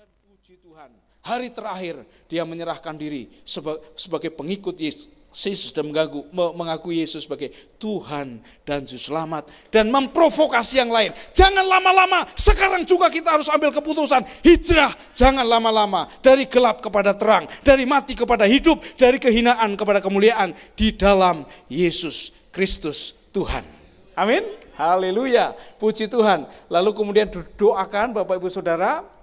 Puji Tuhan, hari terakhir dia menyerahkan diri sebagai pengikut Yesus dan mengaku Yesus sebagai Tuhan dan Juru Selamat, dan memprovokasi yang lain. Jangan lama-lama, sekarang juga kita harus ambil keputusan hijrah. Jangan lama-lama, dari gelap kepada terang, dari mati kepada hidup, dari kehinaan kepada kemuliaan di dalam Yesus Kristus Tuhan. Amin. Haleluya, puji Tuhan. Lalu kemudian doakan Bapak Ibu Saudara.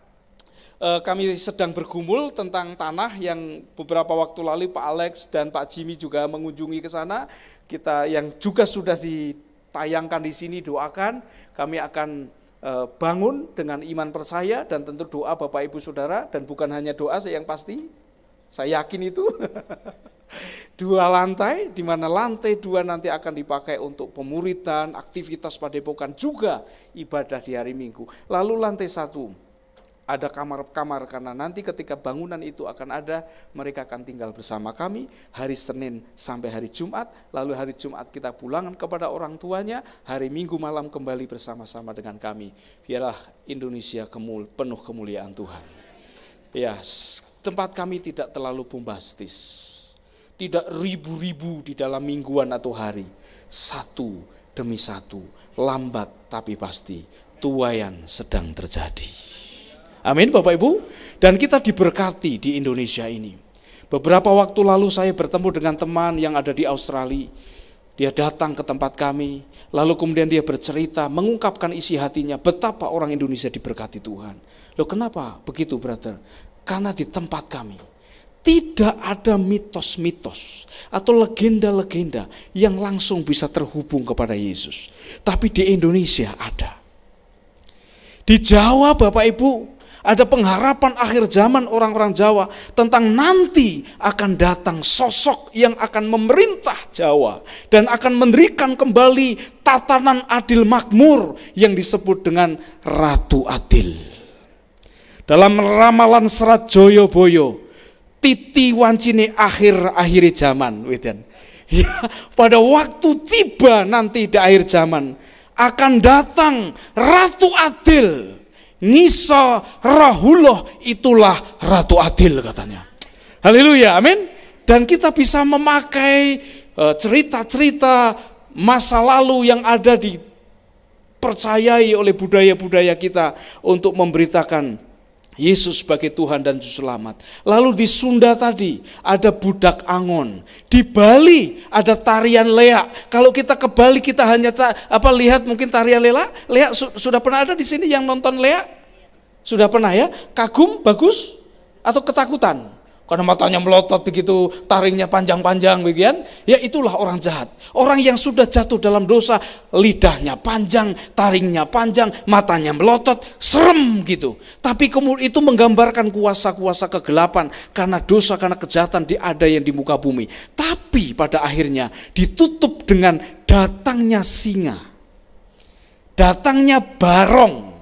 Kami sedang bergumul tentang tanah yang beberapa waktu lalu Pak Alex dan Pak Jimmy juga mengunjungi ke sana. Kita yang juga sudah ditayangkan di sini, doakan. Kami akan bangun dengan iman percaya dan tentu doa Bapak Ibu Saudara, dan bukan hanya doa yang pasti, saya yakin itu. 2 lantai, di mana lantai 2 nanti akan dipakai untuk pemuridan, aktivitas padepokan, juga ibadah di hari Minggu. Lalu lantai 1 ada kamar-kamar, karena nanti ketika bangunan itu akan ada, mereka akan tinggal bersama kami hari Senin sampai hari Jumat, lalu hari Jumat kita pulangan kepada orang tuanya, hari Minggu malam kembali bersama-sama dengan kami. Biarlah Indonesia penuh kemuliaan Tuhan. Ya, tempat kami tidak terlalu bombastis, tidak ribu-ribu di dalam mingguan atau hari, satu demi satu, lambat tapi pasti, tuaian sedang terjadi. Amin Bapak Ibu, dan kita diberkati di Indonesia ini. Beberapa waktu lalu saya bertemu dengan teman yang ada di Australia. Dia datang ke tempat kami, lalu kemudian dia bercerita, mengungkapkan isi hatinya, betapa orang Indonesia diberkati Tuhan. Loh, kenapa begitu, brother? Karena di tempat kami tidak ada mitos-mitos atau legenda-legenda yang langsung bisa terhubung kepada Yesus. Tapi di Indonesia ada. Di Jawa Bapak Ibu, ada pengharapan akhir zaman orang-orang Jawa tentang nanti akan datang sosok yang akan memerintah Jawa dan akan mendirikan kembali tatanan adil makmur yang disebut dengan Ratu Adil. Dalam ramalan Serat Joyoboyo, titi wancine akhir zaman, ya, pada waktu tiba nanti di akhir zaman akan datang Ratu Adil. Nisa Rahullah, itulah Ratu Adil katanya. Haleluya, amin. Dan kita bisa memakai cerita-cerita masa lalu yang ada dipercayai oleh budaya-budaya kita untuk memberitakan Yesus sebagai Tuhan dan Juru Selamat. Lalu di Sunda tadi ada budak Angon. Di Bali ada tarian leak. Kalau kita ke Bali kita hanya lihat mungkin tarian leak. Leak sudah pernah ada di sini yang nonton leak? Sudah pernah ya? Kagum, bagus atau ketakutan? Karena matanya melotot begitu, taringnya panjang-panjang begian. Ya itulah orang jahat. Orang yang sudah jatuh dalam dosa, lidahnya panjang, taringnya panjang, matanya melotot, serem gitu. Tapi kemudian itu menggambarkan kuasa-kuasa kegelapan karena dosa, karena kejahatan ada yang di muka bumi. Tapi pada akhirnya ditutup dengan datangnya singa, datangnya barong.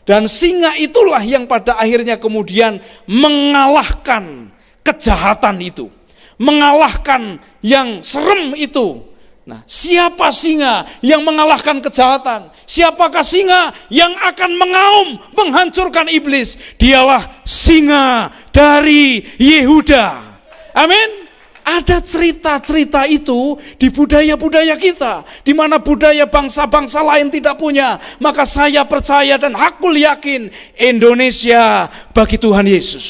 Dan singa itulah yang pada akhirnya kemudian mengalahkan kejahatan itu, mengalahkan yang serem itu. Nah, siapa singa yang mengalahkan kejahatan? Siapakah singa yang akan mengaum menghancurkan iblis? Dialah singa dari Yehuda. Amin. Ada cerita-cerita itu di budaya-budaya kita, di mana budaya bangsa-bangsa lain tidak punya. Maka saya percaya dan hakul yakin Indonesia bagi Tuhan Yesus.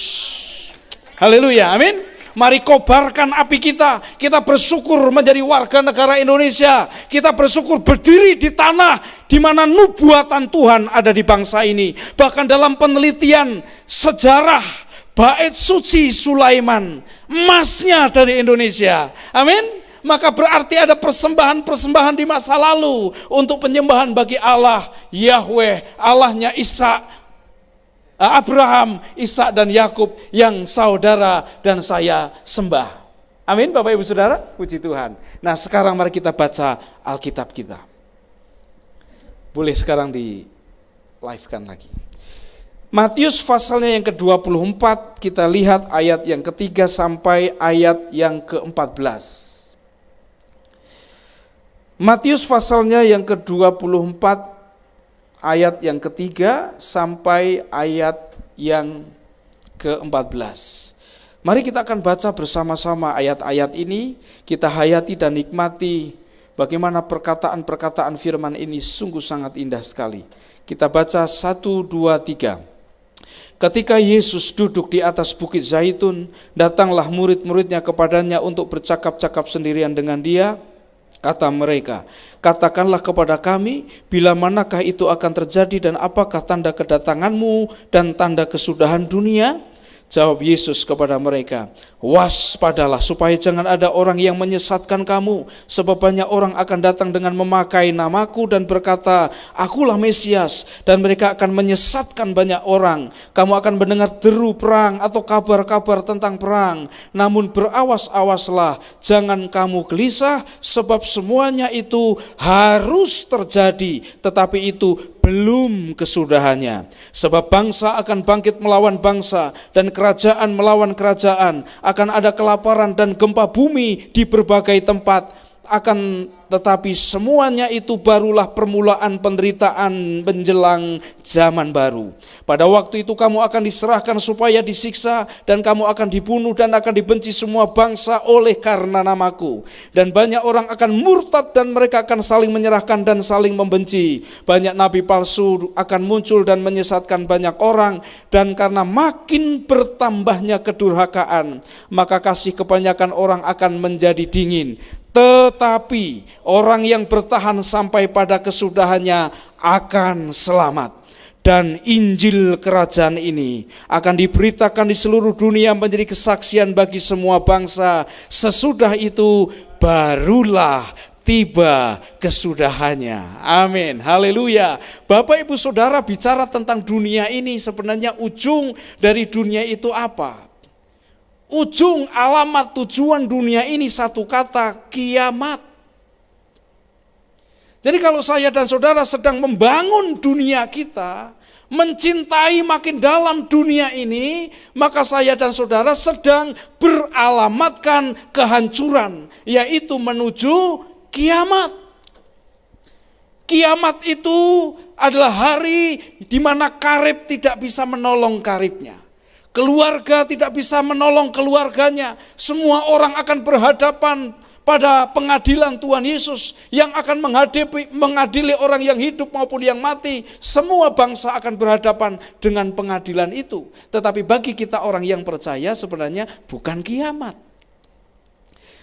Haleluya, amin. Mari kobarkan api kita. Kita bersyukur menjadi warga negara Indonesia. Kita bersyukur berdiri di tanah di mana nubuatan Tuhan ada di bangsa ini. Bahkan dalam penelitian sejarah, Bait suci Sulaiman, emasnya dari Indonesia. Amin. Maka berarti ada persembahan-persembahan di masa lalu untuk penyembahan bagi Allah Yahweh, Allahnya Abraham, Ishak dan Yakub yang saudara dan saya sembah. Amin Bapak Ibu Saudara, puji Tuhan. Nah, sekarang mari kita baca Alkitab kita. Boleh sekarang di live-kan lagi. Matius pasalnya yang ke-24, kita lihat ayat yang ketiga sampai ayat yang ke-14. Matius pasalnya yang ke-24, ayat yang ketiga sampai ayat yang ke-14. Mari kita akan baca bersama-sama ayat-ayat ini, kita hayati dan nikmati bagaimana perkataan-perkataan firman ini sungguh sangat indah sekali. Kita baca 1, 2, 3. Ketika Yesus duduk di atas bukit Zaitun, datanglah murid-muridnya kepadanya untuk bercakap-cakap sendirian dengan dia. Kata mereka, katakanlah kepada kami, bila manakah itu akan terjadi dan apakah tanda kedatanganmu dan tanda kesudahan dunia? Jawab Yesus kepada mereka, waspadalah supaya jangan ada orang yang menyesatkan kamu, sebab banyak orang akan datang dengan memakai namaku dan berkata, akulah Mesias, dan mereka akan menyesatkan banyak orang. Kamu akan mendengar deru perang atau kabar-kabar tentang perang, namun berawas-awaslah, jangan kamu gelisah, sebab semuanya itu harus terjadi, tetapi itu belum kesudahannya. Sebab bangsa akan bangkit melawan bangsa dan kerajaan melawan kerajaan. Akan ada kelaparan dan gempa bumi di berbagai tempat. Tetapi semuanya itu barulah permulaan penderitaan menjelang zaman baru. Pada waktu itu kamu akan diserahkan supaya disiksa, dan kamu akan dibunuh dan akan dibenci semua bangsa oleh karena namaku. Dan banyak orang akan murtad dan mereka akan saling menyerahkan dan saling membenci. Banyak nabi palsu akan muncul dan menyesatkan banyak orang, dan karena makin bertambahnya kedurhakaan, maka kasih kebanyakan orang akan menjadi dingin. Tetapi orang yang bertahan sampai pada kesudahannya akan selamat. Dan Injil kerajaan ini akan diberitakan di seluruh dunia menjadi kesaksian bagi semua bangsa. Sesudah itu barulah tiba kesudahannya. Amin, haleluya. Bapak ibu saudara, bicara tentang dunia ini, sebenarnya ujung dari dunia itu apa? Ujung alamat tujuan dunia ini satu kata, kiamat. Jadi kalau saya dan saudara sedang membangun dunia kita, mencintai makin dalam dunia ini, maka saya dan saudara sedang beralamatkan kehancuran, yaitu menuju kiamat. Kiamat itu adalah hari di mana karib tidak bisa menolong karibnya. Keluarga tidak bisa menolong keluarganya. Semua orang akan berhadapan pada pengadilan Tuhan Yesus yang akan mengadili orang yang hidup maupun yang mati. Semua bangsa akan berhadapan dengan pengadilan itu. Tetapi bagi kita orang yang percaya sebenarnya bukan kiamat.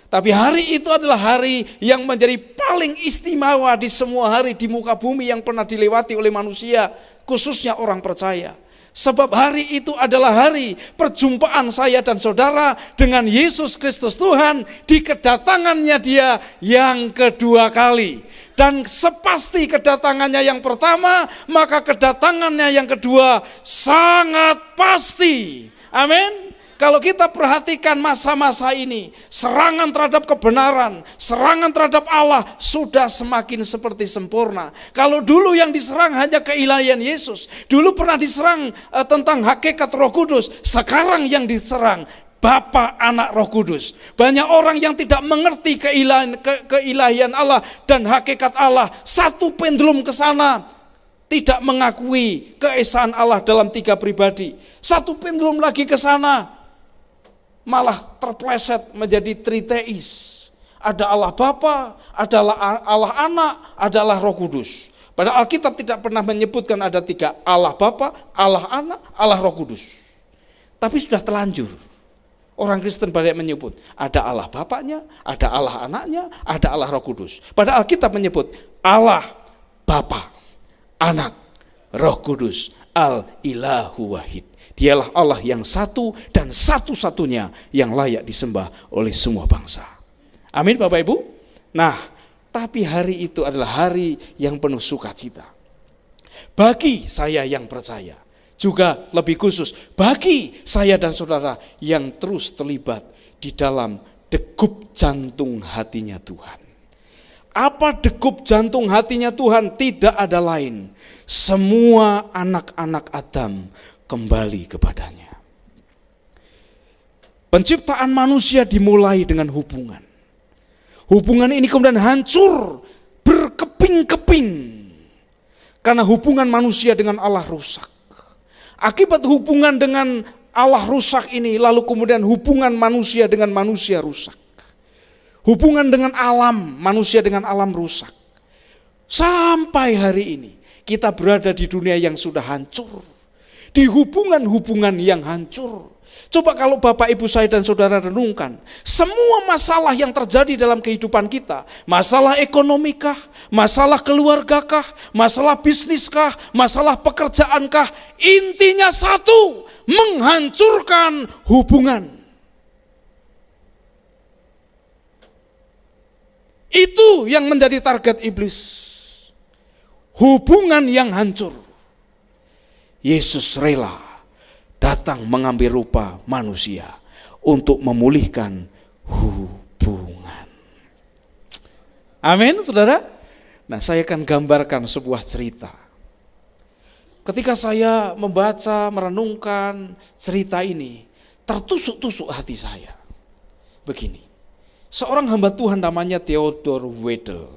Tapi hari itu adalah hari yang menjadi paling istimewa di semua hari di muka bumi yang pernah dilewati oleh manusia, khususnya orang percaya. Sebab hari itu adalah hari perjumpaan saya dan saudara dengan Yesus Kristus Tuhan di kedatangannya dia yang kedua kali. Dan sepasti kedatangannya yang pertama, maka kedatangannya yang kedua sangat pasti. Amin. Kalau kita perhatikan masa-masa ini, serangan terhadap kebenaran, serangan terhadap Allah sudah semakin seperti sempurna. Kalau dulu yang diserang hanya keilahian Yesus, dulu pernah diserang tentang hakikat Roh Kudus, sekarang yang diserang Bapa, Anak, Roh Kudus. Banyak orang yang tidak mengerti keilahian Allah dan hakikat Allah, satu pendulum ke sana, tidak mengakui keesaan Allah dalam tiga pribadi. Satu pendulum lagi ke sana, malah terpleset menjadi triteis. Ada Allah Bapa, ada Allah Anak, ada Allah Roh Kudus. Padahal Alkitab tidak pernah menyebutkan ada tiga, Allah Bapa, Allah Anak, Allah Roh Kudus. Tapi sudah telanjur. Orang Kristen banyak menyebut ada Allah Bapaknya, ada Allah Anaknya, ada Allah Roh Kudus. Padahal Alkitab menyebut Allah Bapa, Anak, Roh Kudus, Al-Ilahu Wahid. Dialah Allah yang satu dan satu-satunya yang layak disembah oleh semua bangsa. Amin Bapak Ibu. Nah, tapi hari itu adalah hari yang penuh sukacita. Bagi saya yang percaya, juga lebih khusus bagi saya dan saudara yang terus terlibat di dalam degup jantung hatinya Tuhan. Apa degup jantung hatinya Tuhan? Tidak ada lain. Semua anak-anak Adam kembali kepadanya. Penciptaan manusia dimulai dengan hubungan. Hubungan ini kemudian hancur, berkeping-keping. Karena hubungan manusia dengan Allah rusak. Akibat hubungan dengan Allah rusak ini, lalu kemudian hubungan manusia dengan manusia rusak. Hubungan dengan alam, manusia dengan alam rusak. Sampai hari ini kita berada di dunia yang sudah hancur. Di hubungan-hubungan yang hancur. Coba kalau Bapak, Ibu, saya dan saudara renungkan, semua masalah yang terjadi dalam kehidupan kita, masalah ekonomikah, masalah keluargakah, masalah bisniskah, masalah pekerjaankah, intinya satu, menghancurkan hubungan. Itu yang menjadi target iblis. Hubungan yang hancur. Yesus rela datang mengambil rupa manusia untuk memulihkan hubungan. Amin, saudara. Nah, saya akan gambarkan sebuah cerita. Ketika saya membaca, merenungkan cerita ini, tertusuk-tusuk hati saya. Begini, seorang hamba Tuhan namanya Theodor Wedel.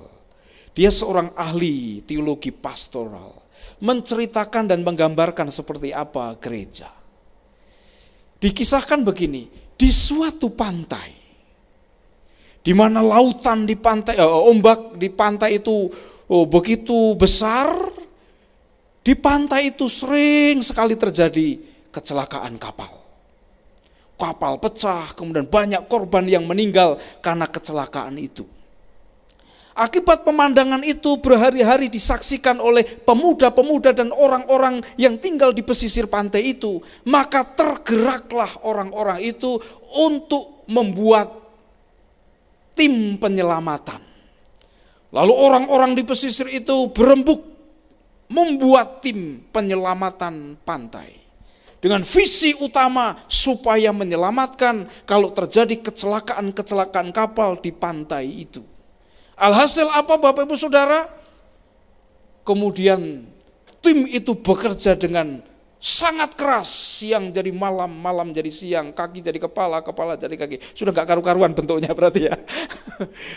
Dia seorang ahli teologi pastoral, menceritakan dan menggambarkan seperti apa gereja. Dikisahkan begini, di suatu pantai, di mana lautan di pantai, ombak di pantai itu begitu besar, di pantai itu sering sekali terjadi kecelakaan kapal. Kapal pecah, kemudian banyak korban yang meninggal karena kecelakaan itu. Akibat pemandangan itu berhari-hari disaksikan oleh pemuda-pemuda dan orang-orang yang tinggal di pesisir pantai itu. Maka tergeraklah orang-orang itu untuk membuat tim penyelamatan. Lalu orang-orang di pesisir itu berembuk membuat tim penyelamatan pantai. Dengan visi utama supaya menyelamatkan kalau terjadi kecelakaan-kecelakaan kapal di pantai itu. Alhasil apa Bapak Ibu Saudara? Kemudian tim itu bekerja dengan sangat keras, siang jadi malam, malam jadi siang, kaki jadi kepala, kepala jadi kaki. Sudah gak karu-karuan bentuknya berarti ya.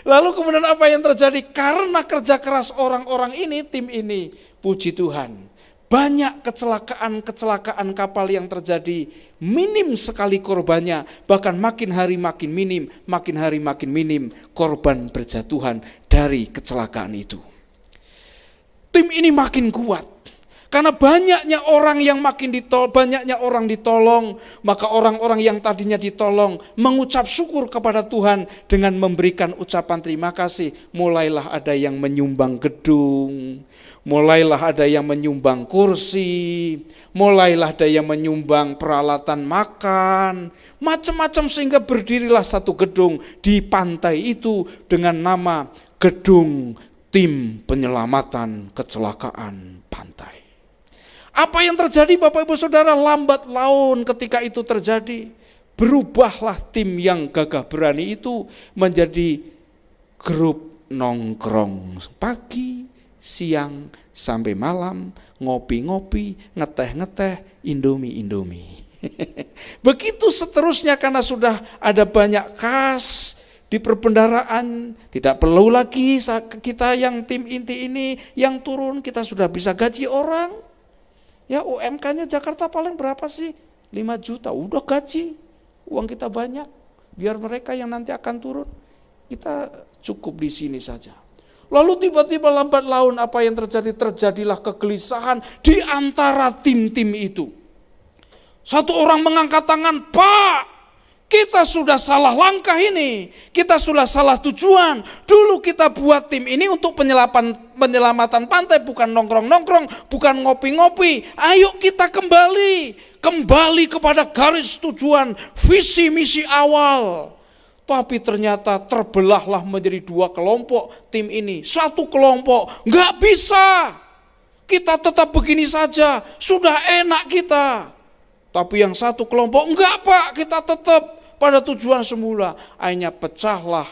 Lalu kemudian apa yang terjadi? Karena kerja keras orang-orang ini, tim ini, puji Tuhan, banyak kecelakaan kapal yang terjadi, minim sekali korbannya, bahkan makin hari makin minim korban berjatuhan dari kecelakaan itu. Tim ini makin kuat, karena banyaknya orang yang banyaknya orang ditolong, maka orang-orang yang tadinya ditolong mengucap syukur kepada Tuhan dengan memberikan ucapan terima kasih. Mulailah ada yang menyumbang gedung, mulailah ada yang menyumbang kursi, mulailah ada yang menyumbang peralatan makan, macam-macam sehingga berdirilah satu gedung di pantai itu dengan nama Gedung Tim Penyelamatan Kecelakaan Pantai. Apa yang terjadi Bapak Ibu Saudara? Lambat laun ketika itu terjadi, berubahlah tim yang gagah berani itu menjadi grup nongkrong pagi, siang, sampai malam, ngopi-ngopi, ngeteh-ngeteh, indomie. Begitu seterusnya karena sudah ada banyak kas di perbendaharaan, tidak perlu lagi kita yang tim inti ini yang turun, kita sudah bisa gaji orang. Ya UMK-nya Jakarta paling berapa sih? 5 juta, udah gaji, uang kita banyak. Biar mereka yang nanti akan turun, kita cukup di sini saja. Lalu tiba-tiba lambat laun apa yang terjadi? Terjadilah kegelisahan di antara tim-tim itu. Satu orang mengangkat tangan, Pak, kita sudah salah langkah ini, kita sudah salah tujuan. Dulu kita buat tim ini untuk penyelamatan pantai, bukan nongkrong-nongkrong, bukan ngopi-ngopi. Ayo kita kembali kepada garis tujuan, visi misi awal. Tapi ternyata terbelahlah menjadi 2 kelompok tim ini. Satu kelompok, nggak bisa. Kita tetap begini saja, sudah enak kita. Tapi yang satu kelompok, enggak Pak, kita tetap pada tujuan semula. Akhirnya pecahlah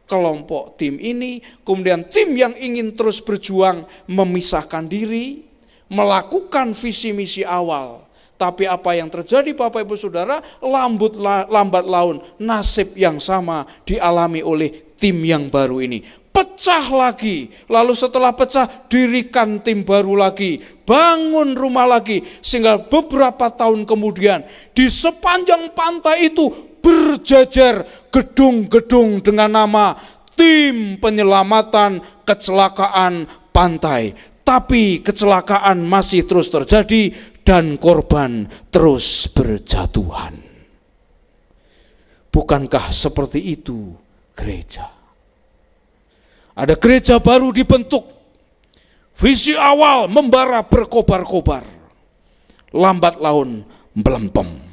kelompok tim ini. Kemudian tim yang ingin terus berjuang memisahkan diri, melakukan visi misi awal. Tapi apa yang terjadi Bapak Ibu Saudara, lambat laun nasib yang sama dialami oleh tim yang baru ini. Pecah lagi, lalu setelah pecah dirikan tim baru lagi, bangun rumah lagi. Sehingga beberapa tahun kemudian di sepanjang pantai itu berjajar gedung-gedung dengan nama Tim Penyelamatan Kecelakaan Pantai. Tapi kecelakaan masih terus terjadi dan korban terus berjatuhan. Bukankah seperti itu gereja? Ada gereja baru dibentuk. Visi awal membara berkobar-kobar. Lambat laun melempem.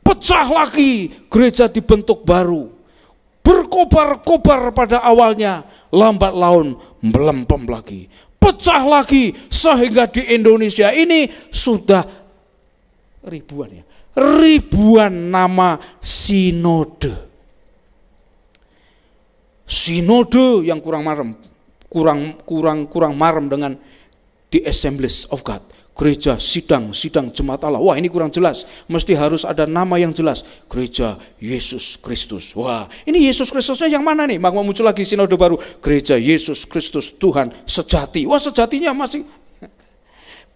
Pecah lagi, gereja dibentuk baru. Berkobar-kobar pada awalnya, lambat laun melempem lagi. Pecah lagi, sehingga di Indonesia ini sudah ribuan nama sinode. Sinode yang kurang marem dengan The Assemblies of God. Gereja sidang jemaat Allah. Wah, ini kurang jelas. Mesti harus ada nama yang jelas. Gereja Yesus Kristus. Wah, ini Yesus Kristusnya yang mana nih? Maka muncul lagi sinode baru. Gereja Yesus Kristus Tuhan sejati. Wah, sejatinya masih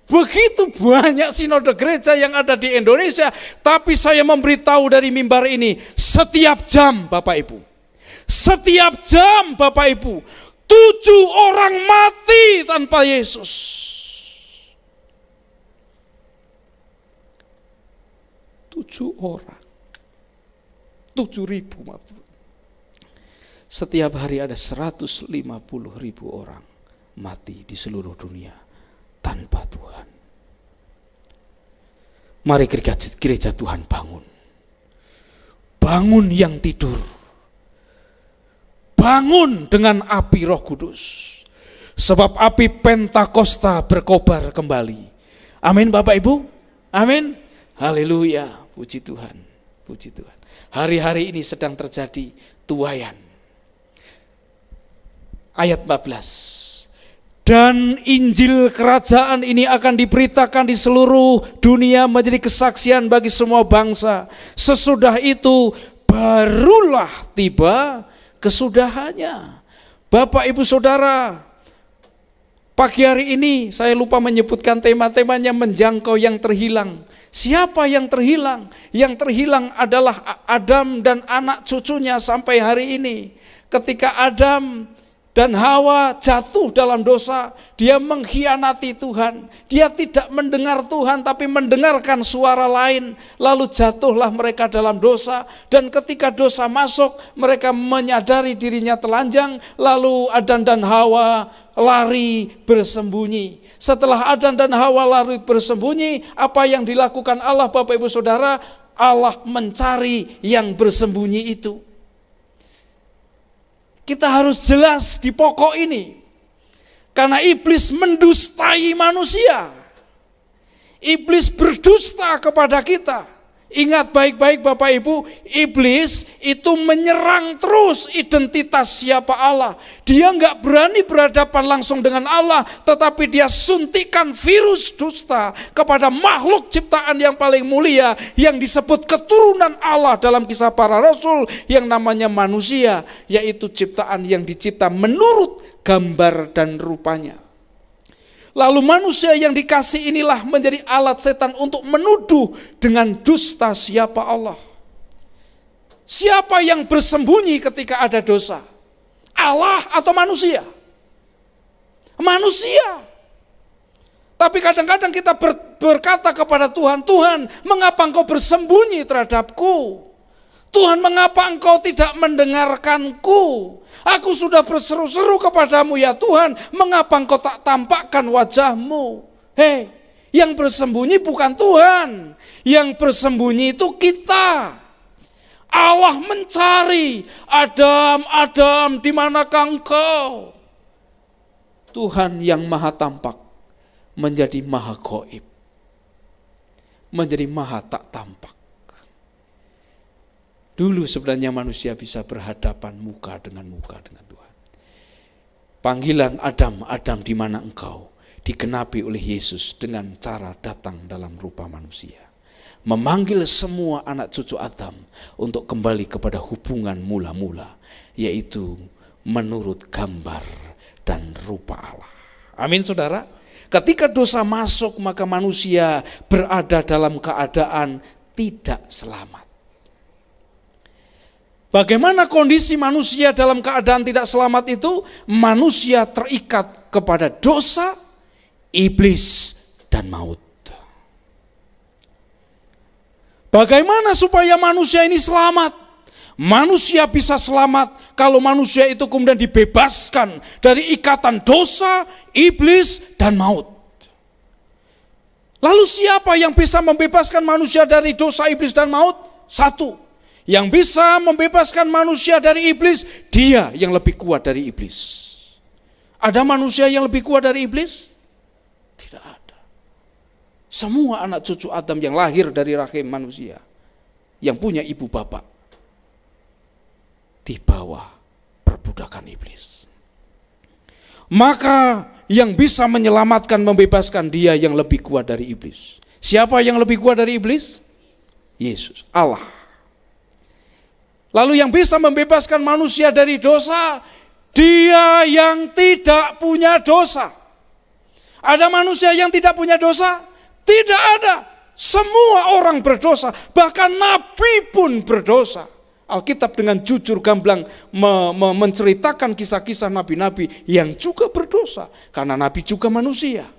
begitu banyak sinode gereja yang ada di Indonesia. Tapi saya memberitahu dari mimbar ini, setiap jam Bapak Ibu, 7 orang mati tanpa Yesus. 7 orang, 7.000 mati. Setiap hari ada 150.000 orang mati di seluruh dunia tanpa Tuhan. Mari gereja Tuhan bangun. Bangun yang tidur. Bangun dengan api Roh Kudus. Sebab api Pentakosta berkobar kembali. Amin Bapak Ibu. Amin. Haleluya. Puji Tuhan. Puji Tuhan. Hari-hari ini sedang terjadi tuaian. Ayat 14. Dan Injil kerajaan ini akan diberitakan di seluruh dunia menjadi kesaksian bagi semua bangsa. Sesudah itu barulah tiba kesudahannya. Bapak Ibu Saudara, pagi hari ini saya lupa menyebutkan temanya menjangkau yang terhilang. Siapa yang terhilang? Yang terhilang adalah Adam dan anak cucunya sampai hari ini. Ketika Adam dan Hawa jatuh dalam dosa, dia mengkhianati Tuhan. Dia tidak mendengar Tuhan tapi mendengarkan suara lain. Lalu jatuhlah mereka dalam dosa. Dan ketika dosa masuk, mereka menyadari dirinya telanjang. Lalu Adam dan Hawa lari bersembunyi. Setelah Adam dan Hawa lari bersembunyi, apa yang dilakukan Allah Bapak Ibu Saudara? Allah mencari yang bersembunyi itu. Kita harus jelas di pokok ini. Karena iblis mendustai manusia. Iblis berdusta kepada kita. Ingat baik-baik Bapak Ibu, iblis itu menyerang terus identitas siapa Allah. Dia enggak berani berhadapan langsung dengan Allah, tetapi dia suntikan virus dusta kepada makhluk ciptaan yang paling mulia yang disebut keturunan Allah dalam Kisah Para Rasul yang namanya manusia, yaitu ciptaan yang dicipta menurut gambar dan rupanya. Lalu manusia yang dikasih inilah menjadi alat setan untuk menuduh dengan dusta siapa Allah. Siapa yang bersembunyi ketika ada dosa? Allah atau manusia? Manusia. Tapi kadang-kadang kita berkata kepada Tuhan, Tuhan, mengapa engkau bersembunyi terhadapku? Tuhan, mengapa engkau tidak mendengarkanku? Aku sudah berseru-seru kepadamu ya Tuhan, mengapa engkau tak tampakkan wajahmu? Hei, yang bersembunyi bukan Tuhan, yang bersembunyi itu kita. Allah mencari, Adam, di manakah engkau? Tuhan yang maha tampak menjadi maha gaib, menjadi maha tak tampak. Dulu sebenarnya manusia bisa berhadapan muka dengan Tuhan. Panggilan Adam, di mana engkau? Dikenapi oleh Yesus dengan cara datang dalam rupa manusia. Memanggil semua anak cucu Adam untuk kembali kepada hubungan mula-mula, yaitu menurut gambar dan rupa Allah. Amin saudara. Ketika dosa masuk, maka manusia berada dalam keadaan tidak selamat. Bagaimana kondisi manusia dalam keadaan tidak selamat itu? Manusia terikat kepada dosa, iblis, dan maut. Bagaimana supaya manusia ini selamat? Manusia bisa selamat kalau manusia itu kemudian dibebaskan dari ikatan dosa, iblis, dan maut. Lalu siapa yang bisa membebaskan manusia dari dosa, iblis, dan maut? Satu, yang bisa membebaskan manusia dari iblis, dia yang lebih kuat dari iblis. Ada manusia yang lebih kuat dari iblis? Tidak ada. Semua anak cucu Adam yang lahir dari rahim manusia, yang punya ibu bapak, di bawah perbudakan iblis. Maka yang bisa menyelamatkan, membebaskan, dia yang lebih kuat dari iblis. Siapa yang lebih kuat dari iblis? Yesus, Allah. Lalu yang bisa membebaskan manusia dari dosa, dia yang tidak punya dosa. Ada manusia yang tidak punya dosa? Tidak ada. Semua orang berdosa, bahkan nabi pun berdosa. Alkitab dengan jujur gamblang menceritakan kisah-kisah nabi-nabi yang juga berdosa. Karena nabi juga manusia.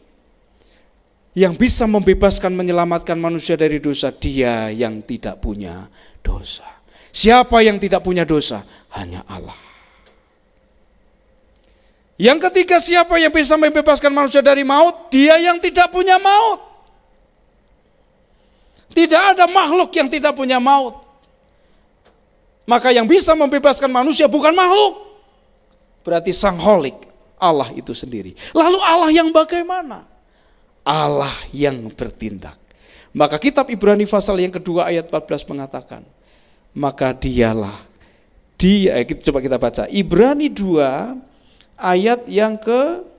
Yang bisa membebaskan, menyelamatkan manusia dari dosa, dia yang tidak punya dosa. Siapa yang tidak punya dosa? Hanya Allah. Yang ketiga, siapa yang bisa membebaskan manusia dari maut? Dia yang tidak punya maut. Tidak ada makhluk yang tidak punya maut. Maka yang bisa membebaskan manusia bukan makhluk, berarti Sang Holik, Allah itu sendiri. Lalu Allah yang bagaimana? Allah yang bertindak. Maka kitab Ibrani pasal yang kedua ayat 14 mengatakan, maka dialah, coba kita baca Ibrani 2 ayat yang ke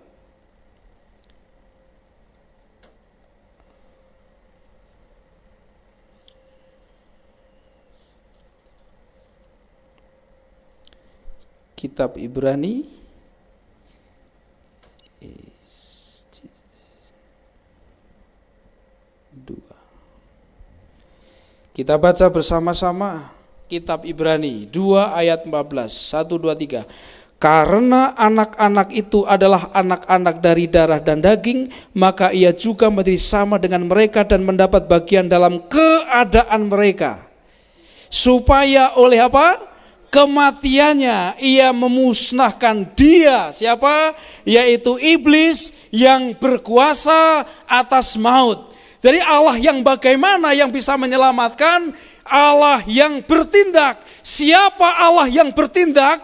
kitab Ibrani 2. Kita baca bersama-sama kitab Ibrani 2 ayat 14. 1, 2, 3. Karena anak-anak itu adalah anak-anak dari darah dan daging, maka ia juga menjadi sama dengan mereka dan mendapat bagian dalam keadaan mereka. Supaya oleh apa? Kematiannya ia memusnahkan dia. Siapa? Yaitu iblis yang berkuasa atas maut. Jadi Allah yang bagaimana yang bisa menyelamatkan? Allah yang bertindak. Siapa Allah yang bertindak?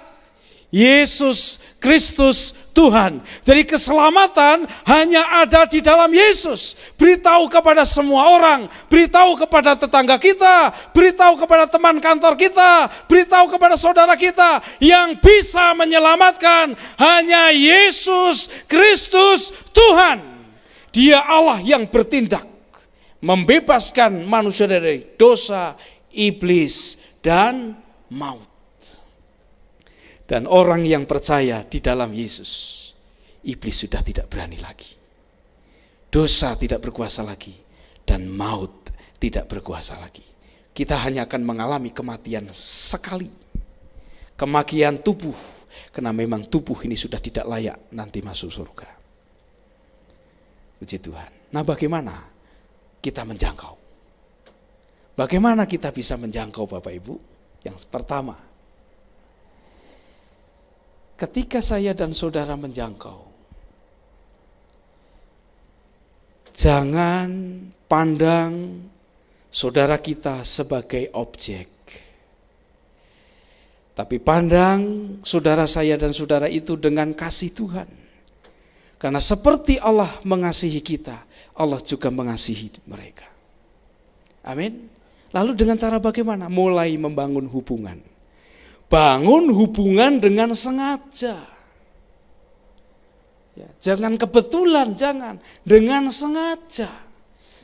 Yesus Kristus Tuhan. Jadi keselamatan hanya ada di dalam Yesus. Beritahu kepada semua orang, beritahu kepada tetangga kita, beritahu kepada teman kantor kita, beritahu kepada saudara kita, yang bisa menyelamatkan hanya Yesus Kristus Tuhan. Dia Allah yang bertindak, membebaskan manusia dari dosa, iblis, dan maut. Dan orang yang percaya di dalam Yesus, iblis sudah tidak berani lagi. Dosa tidak berkuasa lagi, dan maut tidak berkuasa lagi. Kita hanya akan mengalami kematian sekali. Kematian tubuh, karena memang tubuh ini sudah tidak layak nanti masuk surga. Puji Tuhan. Nah, bagaimana kita menjangkau? Bagaimana kita bisa menjangkau Bapak Ibu? Yang pertama, ketika saya dan saudara menjangkau, jangan pandang saudara kita sebagai objek. Tapi pandang saudara saya dan saudara itu dengan kasih Tuhan. Karena seperti Allah mengasihi kita, Allah juga mengasihi mereka. Amin. Lalu dengan cara bagaimana? Mulai membangun hubungan. Bangun hubungan dengan sengaja. Ya, jangan kebetulan, jangan. Dengan sengaja.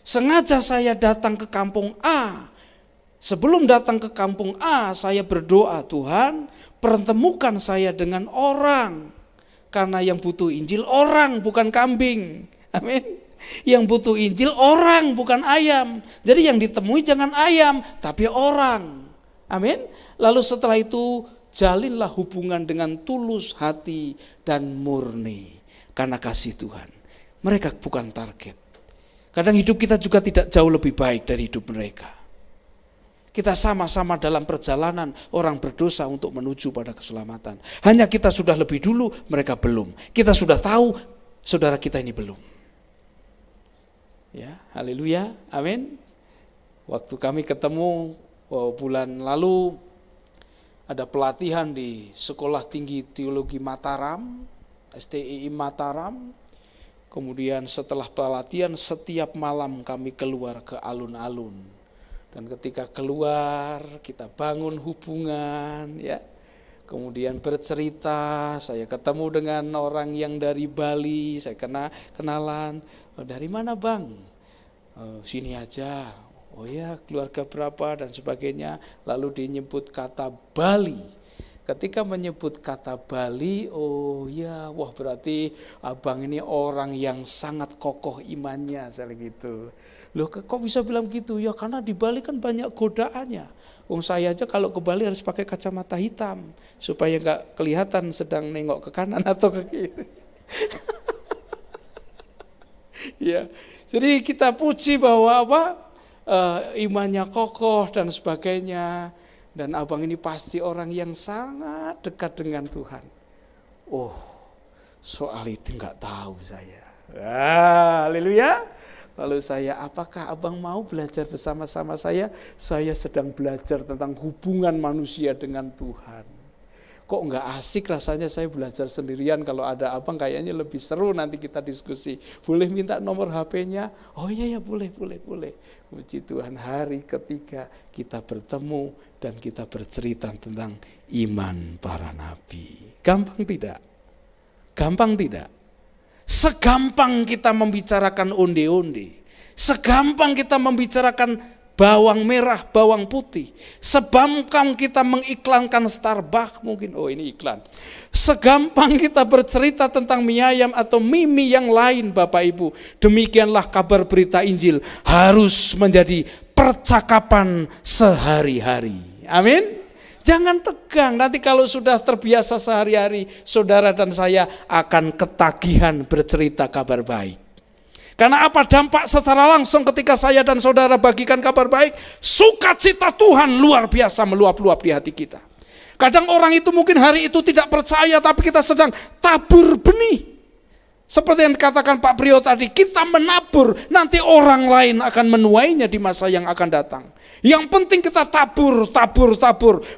Sengaja saya datang ke kampung A. Sebelum datang ke kampung A, saya berdoa, Tuhan, pertemukan saya dengan orang. Karena yang butuh Injil orang, bukan kambing. Amin. Yang butuh Injil orang, bukan ayam. Jadi yang ditemui jangan ayam, tapi orang. Amin. Lalu setelah itu jalinlah hubungan dengan tulus hati dan murni. Karena kasih Tuhan. Mereka bukan target. Kadang hidup kita juga tidak jauh lebih baik dari hidup mereka. Kita sama-sama dalam perjalanan orang berdosa untuk menuju pada keselamatan. Hanya kita sudah lebih dulu, mereka belum. Kita sudah tahu, saudara kita ini belum. Ya, haleluya, amin. Waktu kami ketemu bulan lalu, ada pelatihan di Sekolah Tinggi Teologi Mataram, STII Mataram. Kemudian setelah pelatihan setiap malam kami keluar ke alun-alun. Dan ketika keluar kita bangun hubungan, ya. Kemudian bercerita, saya ketemu dengan orang yang dari Bali, saya kenalan. Oh, dari mana bang? Sini aja. Oh ya, keluarga berapa dan sebagainya. Lalu dinyebut kata Bali. Ketika menyebut kata Bali, oh ya, wah berarti abang ini orang yang sangat kokoh imannya, saya gitu. Loh kok bisa bilang gitu? Ya karena di Bali kan banyak godaannya. Saya aja kalau ke Bali harus pakai kacamata hitam supaya nggak kelihatan sedang nengok ke kanan atau ke kiri. Ya, jadi kita puji bahwa imannya kokoh dan sebagainya. Dan abang ini pasti orang yang sangat dekat dengan Tuhan. Oh, soal itu nggak tahu saya. Haleluya. Lalu saya, apakah abang mau belajar bersama-sama saya? Saya sedang belajar tentang hubungan manusia dengan Tuhan. Kok nggak asik rasanya saya belajar sendirian, kalau ada abang kayaknya lebih seru, nanti kita diskusi. Boleh minta nomor HP-nya? Oh iya ya, boleh. Puji Tuhan, hari ketiga kita bertemu dan kita bercerita tentang iman para nabi. Gampang tidak? Gampang tidak? Segampang kita membicarakan onde-onde, segampang kita membicarakan bawang merah, bawang putih. Segampang kita mengiklankan Starbucks mungkin, oh ini iklan. Segampang kita bercerita tentang mie ayam atau mie yang lain Bapak Ibu. Demikianlah kabar berita Injil harus menjadi percakapan sehari-hari. Amin. Jangan tegang, nanti kalau sudah terbiasa sehari-hari, saudara dan saya akan ketagihan bercerita kabar baik. Karena apa? Dampak secara langsung ketika saya dan saudara bagikan kabar baik, sukacita Tuhan luar biasa meluap-luap di hati kita. Kadang orang itu mungkin hari itu tidak percaya, tapi kita sedang tabur benih. Seperti yang dikatakan Pak Priyo tadi, kita menabur, nanti orang lain akan menuainya di masa yang akan datang. Yang penting kita tabur,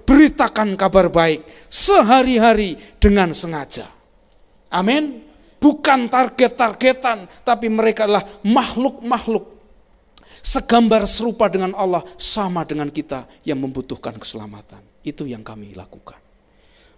beritakan kabar baik sehari-hari dengan sengaja. Amin. Bukan target-targetan, tapi mereka adalah makhluk-makhluk segambar serupa dengan Allah, sama dengan kita yang membutuhkan keselamatan. Itu yang kami lakukan.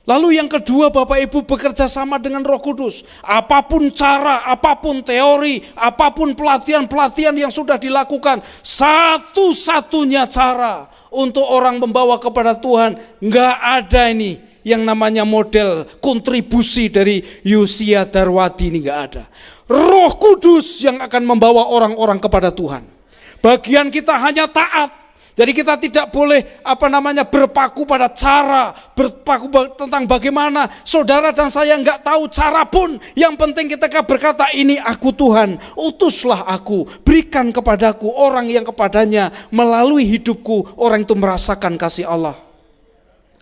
Lalu yang kedua, Bapak Ibu bekerja sama dengan Roh Kudus. Apapun cara, apapun teori, apapun pelatihan-pelatihan yang sudah dilakukan, satu-satunya cara untuk orang membawa kepada Tuhan, enggak ada ini yang namanya model kontribusi dari Yosia Darwadi, ini enggak ada. Roh Kudus yang akan membawa orang-orang kepada Tuhan. Bagian kita hanya taat. Jadi kita tidak boleh berpaku pada cara, berpaku tentang bagaimana. Saudara dan saya enggak tahu cara pun. Yang penting kita berkata, ini aku Tuhan, utuslah aku, berikan kepadaku orang yang kepadanya melalui hidupku orang itu merasakan kasih Allah.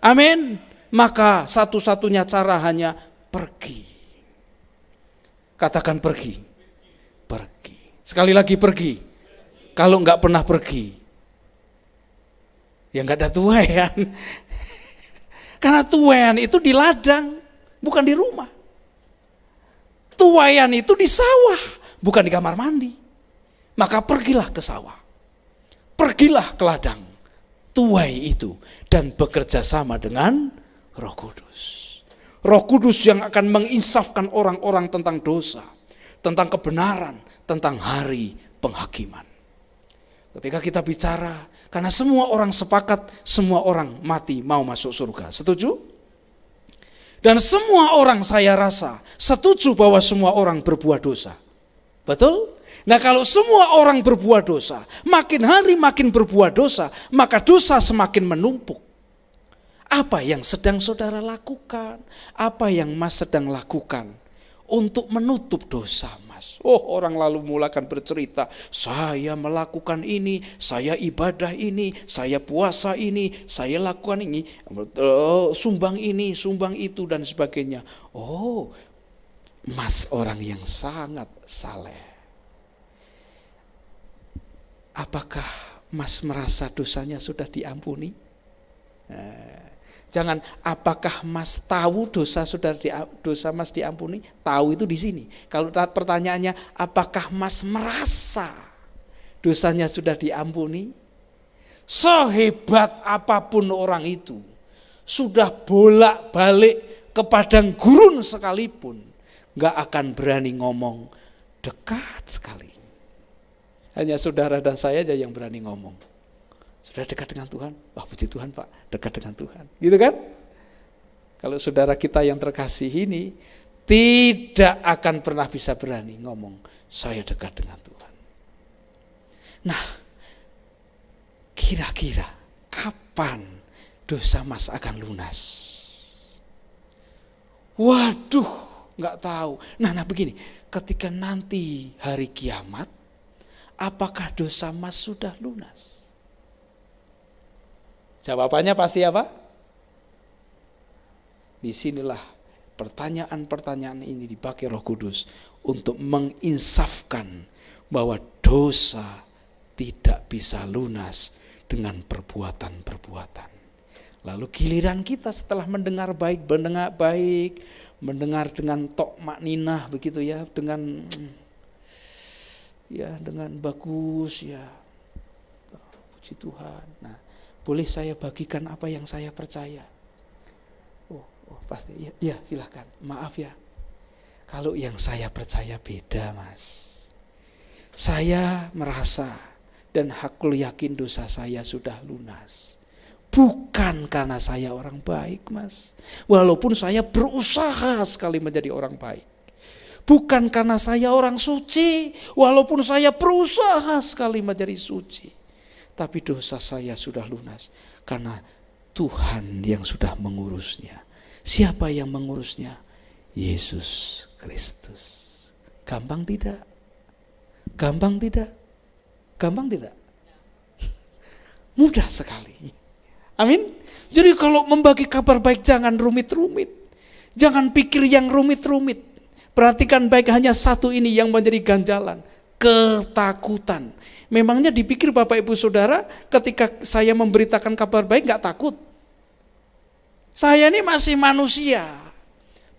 Amin. Maka satu-satunya cara hanya pergi. Katakan pergi. Pergi. Sekali lagi pergi. Kalau enggak pernah pergi, ya enggak ada tuaian. Karena tuaian itu di ladang, bukan di rumah. Tuaian itu di sawah, bukan di kamar mandi. Maka pergilah ke sawah. Pergilah ke ladang. Tuai itu dan bekerja sama dengan Roh Kudus. Roh Kudus yang akan menginsafkan orang-orang tentang dosa, tentang kebenaran, tentang hari penghakiman. Ketika kita bicara, karena semua orang sepakat, semua orang mati mau masuk surga. Setuju? Dan semua orang saya rasa setuju bahwa semua orang berbuat dosa. Betul? Nah kalau semua orang berbuat dosa, makin hari makin berbuat dosa, maka dosa semakin menumpuk. Apa yang sedang saudara lakukan? Apa yang Mas sedang lakukan untuk menutup dosa Mas? Orang lalu mulakan bercerita, saya melakukan ini, saya ibadah ini, saya puasa ini, saya lakukan ini, sumbang ini, sumbang itu dan sebagainya. Mas orang yang sangat saleh. Apakah Mas merasa dosanya sudah diampuni? Jangan apakah Mas tahu dosa Mas diampuni? Tahu itu di sini. Kalau pertanyaannya apakah Mas merasa dosanya sudah diampuni? Sehebat apapun orang itu, sudah bolak-balik ke padang gurun sekalipun, gak akan berani ngomong dekat sekali. Hanya saudara dan saya aja yang berani ngomong. Sudah dekat dengan Tuhan? Wah puji Tuhan Pak, dekat dengan Tuhan. Gitu kan? Kalau saudara kita yang terkasih ini tidak akan pernah bisa berani ngomong, saya dekat dengan Tuhan. Nah, kira-kira kapan dosa Mas akan lunas? Waduh, gak tahu. Nah begini, ketika nanti hari kiamat, apakah dosa Mas sudah lunas? Jawabannya pasti apa? Disinilah pertanyaan-pertanyaan ini dipakai Roh Kudus untuk menginsafkan bahwa dosa tidak bisa lunas dengan perbuatan-perbuatan. Lalu giliran kita setelah mendengar baik, mendengar dengan tok makninah begitu ya, dengan bagus ya, puji Tuhan. Nah, boleh saya bagikan apa yang saya percaya? Pasti ya silahkan. Maaf ya, kalau yang saya percaya beda Mas. Saya merasa dan aku yakin dosa saya sudah lunas. Bukan karena saya orang baik Mas, walaupun saya berusaha sekali menjadi orang baik. Bukan karena saya orang suci, walaupun saya berusaha sekali menjadi suci. Tapi dosa saya sudah lunas karena Tuhan yang sudah mengurusnya. Siapa yang mengurusnya? Yesus Kristus. Gampang tidak? Gampang tidak? Gampang tidak? Mudah sekali. Amin. Jadi kalau membagi kabar baik jangan rumit-rumit. Jangan pikir yang rumit-rumit. Perhatikan baik, hanya satu ini yang menjadi ganjalan. Ketakutan. Memangnya dipikir Bapak Ibu Saudara ketika saya memberitakan kabar baik gak takut? Saya ini masih manusia.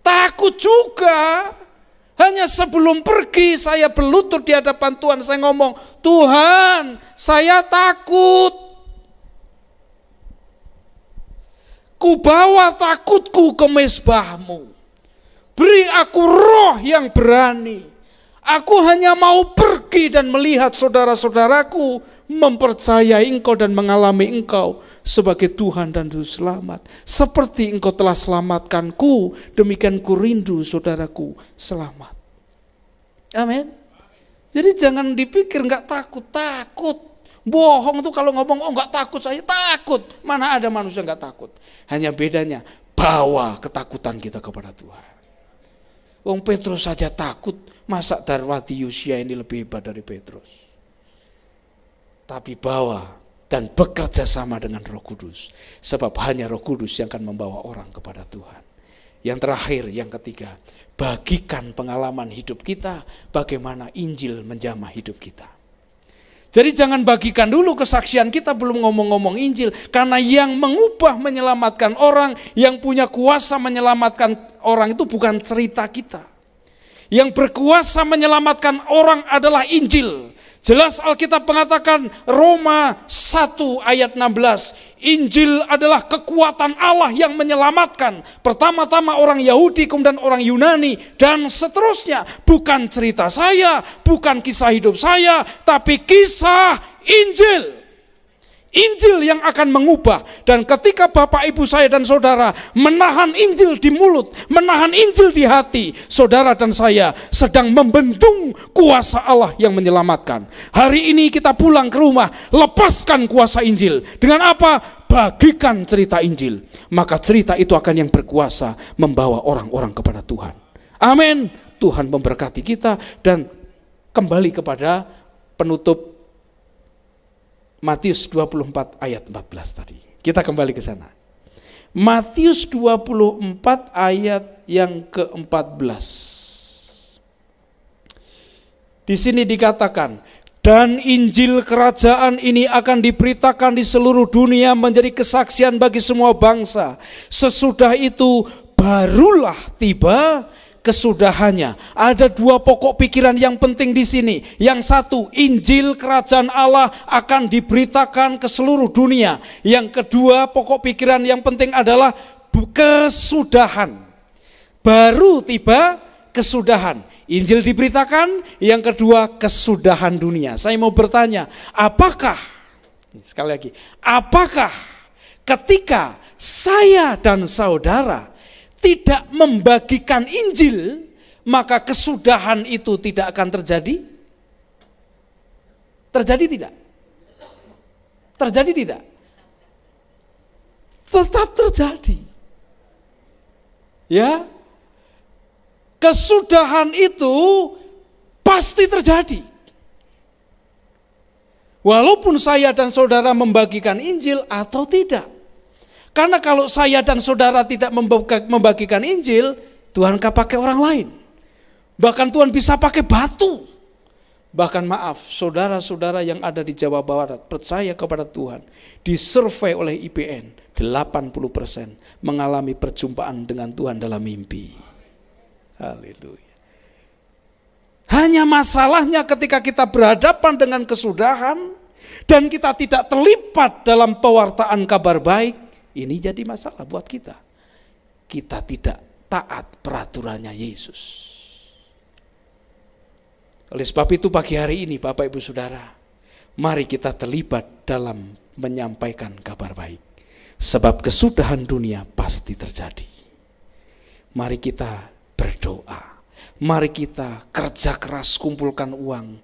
Takut juga. Hanya sebelum pergi saya berlutut di hadapan Tuhan. Saya ngomong, Tuhan saya takut. Ku bawa takutku ke mezbahmu. Beri aku roh yang berani. Aku hanya mau pergi dan melihat saudara-saudaraku mempercayai Engkau dan mengalami Engkau sebagai Tuhan dan Juru Selamat. Seperti Engkau telah selamatkanku, demikian ku rindu saudaraku selamat. Amin. Jadi jangan dipikir enggak takut. Bohong tuh kalau ngomong enggak takut, saya takut. Mana ada manusia enggak takut. Hanya bedanya bawa ketakutan kita kepada Tuhan. Wong Petrus saja takut, masa Darwati Yosia ini lebih hebat dari Petrus. Tapi bawa dan bekerja sama dengan Roh Kudus. Sebab hanya Roh Kudus yang akan membawa orang kepada Tuhan. Yang terakhir, yang ketiga, bagikan pengalaman hidup kita, bagaimana Injil menjamah hidup kita. Jadi jangan bagikan dulu kesaksian kita belum ngomong-ngomong Injil. Karena yang mengubah menyelamatkan orang, yang punya kuasa menyelamatkan orang itu bukan cerita kita. Yang berkuasa menyelamatkan orang adalah Injil. Jelas Alkitab mengatakan Roma 1 ayat 16. Injil adalah kekuatan Allah yang menyelamatkan. Pertama-tama orang Yahudi, kemudian orang Yunani, dan seterusnya. Bukan cerita saya, bukan kisah hidup saya, tapi kisah Injil. Injil yang akan mengubah. Dan ketika Bapak, Ibu saya dan saudara menahan Injil di mulut, menahan Injil di hati, saudara dan saya sedang membendung kuasa Allah yang menyelamatkan. Hari ini kita pulang ke rumah, lepaskan kuasa Injil. Dengan apa? Bagikan cerita Injil. Maka cerita itu akan yang berkuasa membawa orang-orang kepada Tuhan. Amin. Tuhan memberkati kita. Dan kembali kepada penutup Matius 24 ayat 14 tadi. Kita kembali ke sana. Matius 24 ayat yang ke-14. Di sini dikatakan, dan Injil kerajaan ini akan diberitakan di seluruh dunia menjadi kesaksian bagi semua bangsa. Sesudah itu barulah tiba kesudahannya. Ada dua pokok pikiran yang penting di sini. Yang satu, Injil kerajaan Allah akan diberitakan ke seluruh dunia. Yang kedua, pokok pikiran yang penting adalah kesudahan. Baru tiba kesudahan. Injil diberitakan, yang kedua kesudahan dunia. Saya mau bertanya, apakah, sekali lagi, apakah ketika saya dan saudara tidak membagikan Injil, maka kesudahan itu tidak akan terjadi? Terjadi tidak? Terjadi tidak? Tetap terjadi. Ya, kesudahan itu pasti terjadi. Walaupun saya dan saudara membagikan Injil atau tidak. Karena kalau saya dan saudara tidak membagikan Injil, Tuhan akan pakai orang lain. Bahkan Tuhan bisa pakai batu. Bahkan maaf, saudara-saudara yang ada di Jawa Barat percaya kepada Tuhan, disurvei oleh IPN, 80% mengalami perjumpaan dengan Tuhan dalam mimpi. Haleluya. Hanya masalahnya ketika kita berhadapan dengan kesudahan dan kita tidak terlibat dalam pewartaan kabar baik, ini jadi masalah buat kita. Kita tidak taat peraturannya Yesus. Oleh sebab itu pagi hari ini Bapak Ibu Saudara, mari kita terlibat dalam menyampaikan kabar baik. Sebab kesudahan dunia pasti terjadi. Mari kita berdoa. Mari kita kerja keras, kumpulkan uang,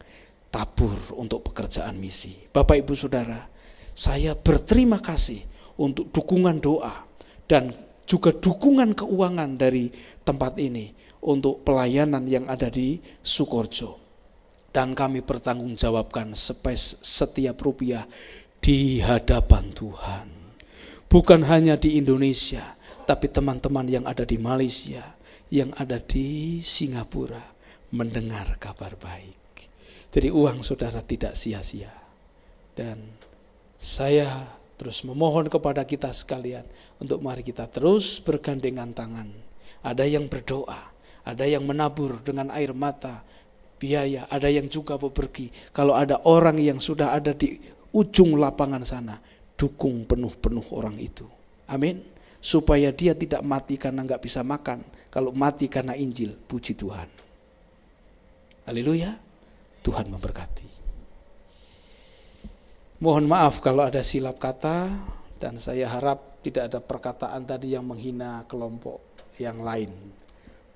tabur untuk pekerjaan misi. Bapak Ibu Saudara, saya berterima kasih untuk dukungan doa dan juga dukungan keuangan dari tempat ini untuk pelayanan yang ada di Sukoharjo. Dan kami bertanggungjawabkan setiap rupiah di hadapan Tuhan. Bukan hanya di Indonesia, tapi teman-teman yang ada di Malaysia, yang ada di Singapura mendengar kabar baik. Jadi uang saudara tidak sia-sia. Dan saya terus memohon kepada kita sekalian untuk mari kita terus bergandengan tangan. Ada yang berdoa, ada yang menabur dengan air mata, biaya, ada yang juga bepergi. Kalau ada orang yang sudah ada di ujung lapangan sana, dukung penuh-penuh orang itu. Amin. Supaya dia tidak mati karena gak bisa makan. Kalau mati karena Injil, puji Tuhan. Haleluya. Tuhan memberkati. Mohon maaf kalau ada silap kata, dan saya harap tidak ada perkataan tadi yang menghina kelompok yang lain.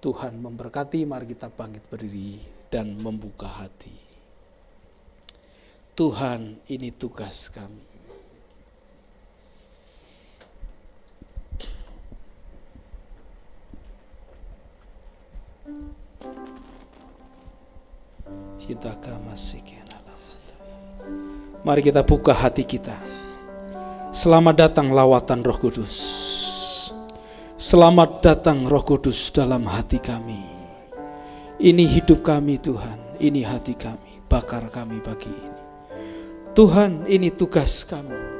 Tuhan memberkati, mari kita bangkit berdiri dan membuka hati. Tuhan, ini tugas kami. Mari kita buka hati kita. Selamat datang lawatan Roh Kudus. Selamat datang Roh Kudus dalam hati kami. Ini hidup kami Tuhan, ini hati kami, bakar kami pagi ini. Tuhan, ini tugas kami.